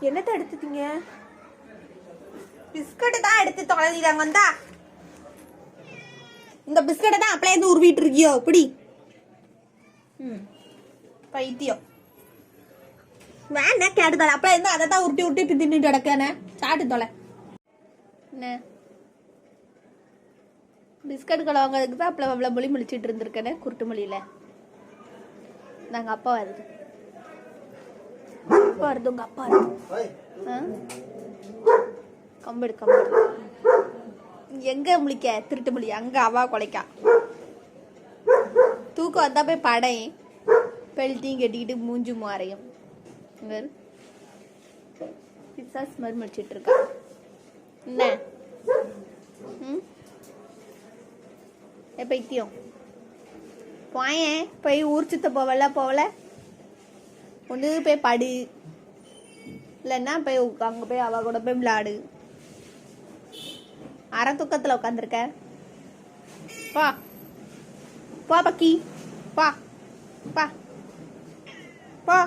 என்னத்தை எடுத்துட்டீங்க? பிஸ்கட் தான் எடுத்து தொலைறாங்க. வந்தா இந்த பிஸ்கட்டை தான் அப்படியே இருந்து உருவிட்டு இருக்கியோ? இப்படி பைத்தியம் வேணா கேட்டு தொலை. அப்படியே இருந்து அதை தான் உருட்டி உருட்டி தின்னுட்டு கிடக்கானே. சாப்பிட்டு தொலை. என்ன பிஸ்கட்டுகளை வாங்கிறதுக்கு தான் அப்பளம் அவ்வளோ மொழி முழிச்சிட்டு இருந்திருக்கேனே குருட்டு மொழியில. நாங்கள் அப்பா வருது, அப்பா வருது, உங்க அப்பா வருது. கம்பெடு கம்பெடு எங்க முழிக்க திருட்டு மொழி அங்க அவா கொலைக்கா. தூக்கம் வந்தா போய் படை பெல்ட்டையும் கட்டிக்கிட்டு மூஞ்சு மாறையும் பிசாஸ் மாதிரி முடிச்சிட்டு இருக்கா. என்ன பைத்தியம் போயேன் போய் ஊர் சுத்த போவல ஒன்று போய் படு, இல்லைன்னா போய் அங்கே போய் அவ கூட போய் விளையாடு. அரை தூக்கத்தில் உட்காந்துருக்க. பா பா பக்கி பா பா பா.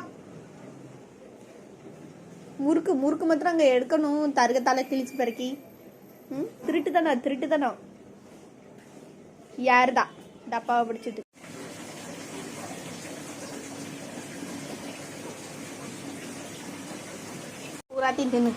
முறுக்கு முறுக்கு மாத்திரம் அங்கே எடுக்கணும். தருகத்தால கிழிச்சு பிறக்கி. திருட்டு தானோ யாருதான் டப்பாவை பிடிச்சிட்டு பூராத்தையும் தின்னு.